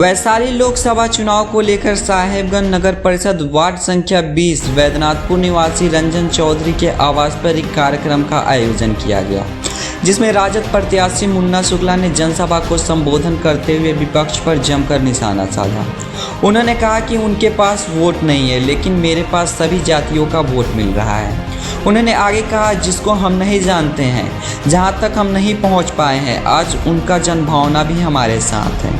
वैशाली लोकसभा चुनाव को लेकर साहेबगंज नगर परिषद वार्ड संख्या 20 वैद्यनाथपुर निवासी रंजन चौधरी के आवास पर एक कार्यक्रम का आयोजन किया गया, जिसमें राजद प्रत्याशी मुन्ना शुक्ला ने जनसभा को संबोधन करते हुए विपक्ष पर जमकर निशाना साधा। उन्होंने कहा कि उनके पास वोट नहीं है, लेकिन मेरे पास सभी जातियों का वोट मिल रहा है। उन्होंने आगे कहा, जिसको हम नहीं जानते हैं, जहां तक हम नहीं पहुंच पाए हैं, आज उनका जनभावना भी हमारे साथ है।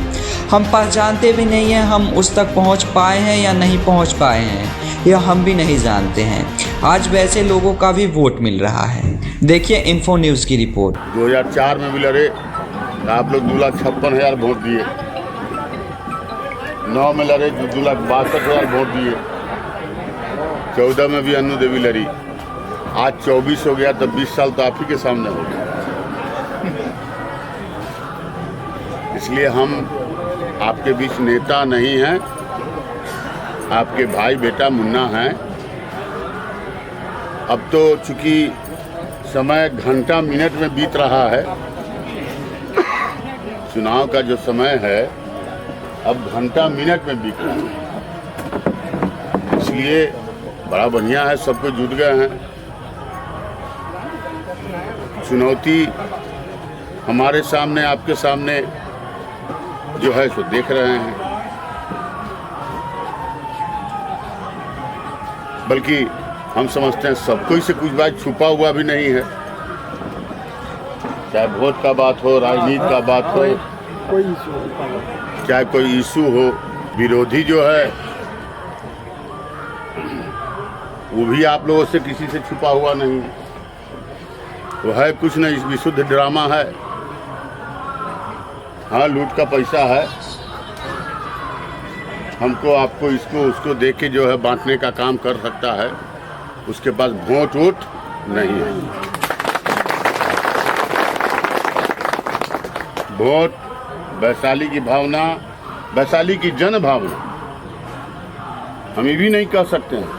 हम पहचानते भी नहीं हैं, हम उस तक पहुंच पाए हैं या नहीं पहुंच पाए हैं, यह हम भी नहीं जानते हैं। आज वैसे लोगों का भी वोट मिल रहा है। देखिए इन्फो न्यूज़ की रिपोर्ट। 2004 में भी लड़े, आप लोग 2,56,000 वोट दिए। 9 में लड़े, 2,62,000 वोट दिए। 14 में भी अन्नू देवी लड़ी। आज 24 हो गया, तब 20 साल तो आप ही के सामने हो गया। इसलिए हम आपके बीच नेता नहीं हैं, आपके भाई बेटा मुन्ना हैं। अब तो चूंकि समय घंटा मिनट में बीत रहा है, चुनाव का जो समय है अब घंटा मिनट में बीत रहा है, इसलिए बड़ा बढ़िया है, सब कुछ जुट गए हैं। चुनौती हमारे सामने, आपके सामने जो है सो देख रहे हैं, बल्कि हम समझते हैं सब कोई से कुछ बात छुपा हुआ भी नहीं है। चाहे वोट का बात हो, राजनीति का बात हो, चाहे कोई इशू हो, विरोधी जो है वो भी आप लोगों से किसी से छुपा हुआ नहीं है। वो है कुछ नहीं, विशुद्ध ड्रामा है। हाँ, लूट का पैसा है, हमको आपको इसको उसको देख के जो है बांटने का काम कर सकता है। उसके पास वोट नहीं है। वोट वैशाली की भावना, वैशाली की जन भावना, हम ये भी नहीं कह सकते हैं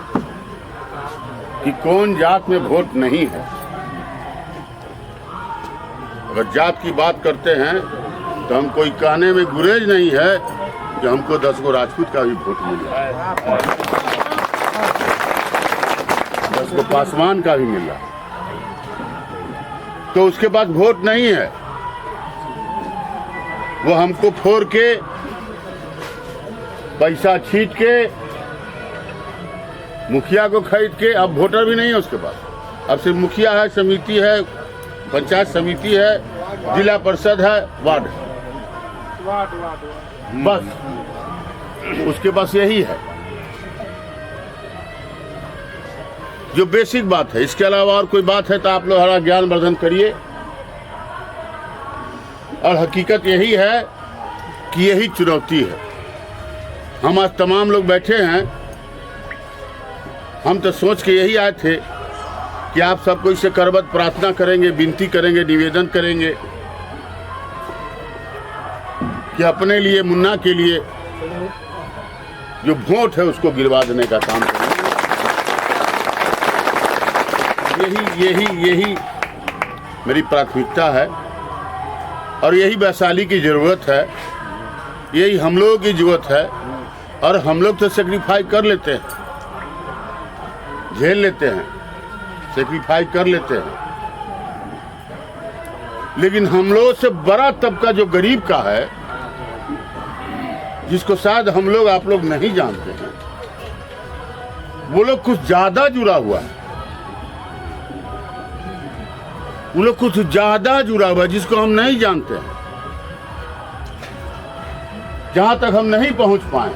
कि कौन जात में वोट नहीं है। अगर जात की बात करते हैं तो हम कोई कहने में गुरेज नहीं है कि हमको 10 गो राजपूत का भी वोट मिला, 10 गो पासवान का भी मिला, तो उसके पास वोट नहीं है। वो हमको फोड़ के, पैसा छीट के, मुखिया को खरीद के, अब वोटर भी नहीं है उसके पास। अब सिर्फ मुखिया है, समिति है, पंचायत समिति है, जिला परिषद है, वार्ड है, बस उसके पास यही है जो बेसिक बात है। इसके अलावा और कोई बात है तो आप लोग हमारा ज्ञान वर्धन करिए। और हकीकत यही है कि यही चुनौती है। हम आज तमाम लोग बैठे हैं, हम तो सोच के यही आए थे कि आप सबको इससे करबद्ध प्रार्थना करेंगे, विनती करेंगे, निवेदन करेंगे कि अपने लिए, मुन्ना के लिए जो वोट है उसको गिरवा देने का काम करें। यही मेरी प्राथमिकता है और यही वैशाली की ज़रूरत है, यही हम लोगों की ज़रूरत है। और हम लोग तो सेक्रीफाई कर लेते हैं, झेल लेते हैं, सेक्रीफाई कर लेते हैं, लेकिन हम लोगों से बड़ा तबका जो गरीब का है, जिसको शायद हम लोग, आप लोग नहीं जानते हैं, वो लोग कुछ ज्यादा जुड़ा हुआ है। वो लोग कुछ ज्यादा जुड़ा हुआ है जिसको हम नहीं जानते हैं, जहां तक हम नहीं पहुंच पाए।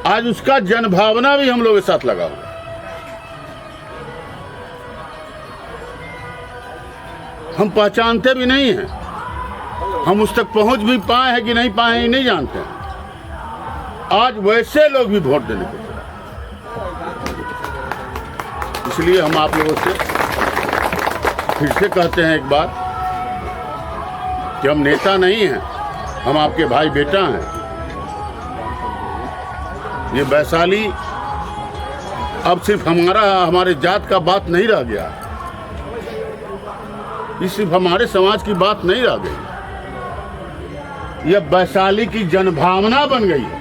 आज उसका जनभावना भी हम लोग के साथ लगा हुआ है। हम पहचानते भी नहीं हैं, हम उस तक पहुंच भी पाए हैं कि नहीं पाए हैं, नहीं जानते हैं। आज वैसे लोग भी वोट देने को तैयार। इसलिए हम आप लोगों से फिर से कहते हैं एक बात कि हम नेता नहीं हैं, हम आपके भाई बेटा हैं। ये वैशाली अब सिर्फ हमारे जात का बात नहीं रह गया, ये सिर्फ हमारे समाज की बात नहीं रह गई। यह वैशाली की जनभावना बन गई है,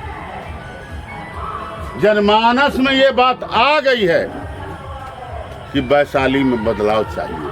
जनमानस में ये बात आ गई है कि वैशाली में बदलाव चाहिए।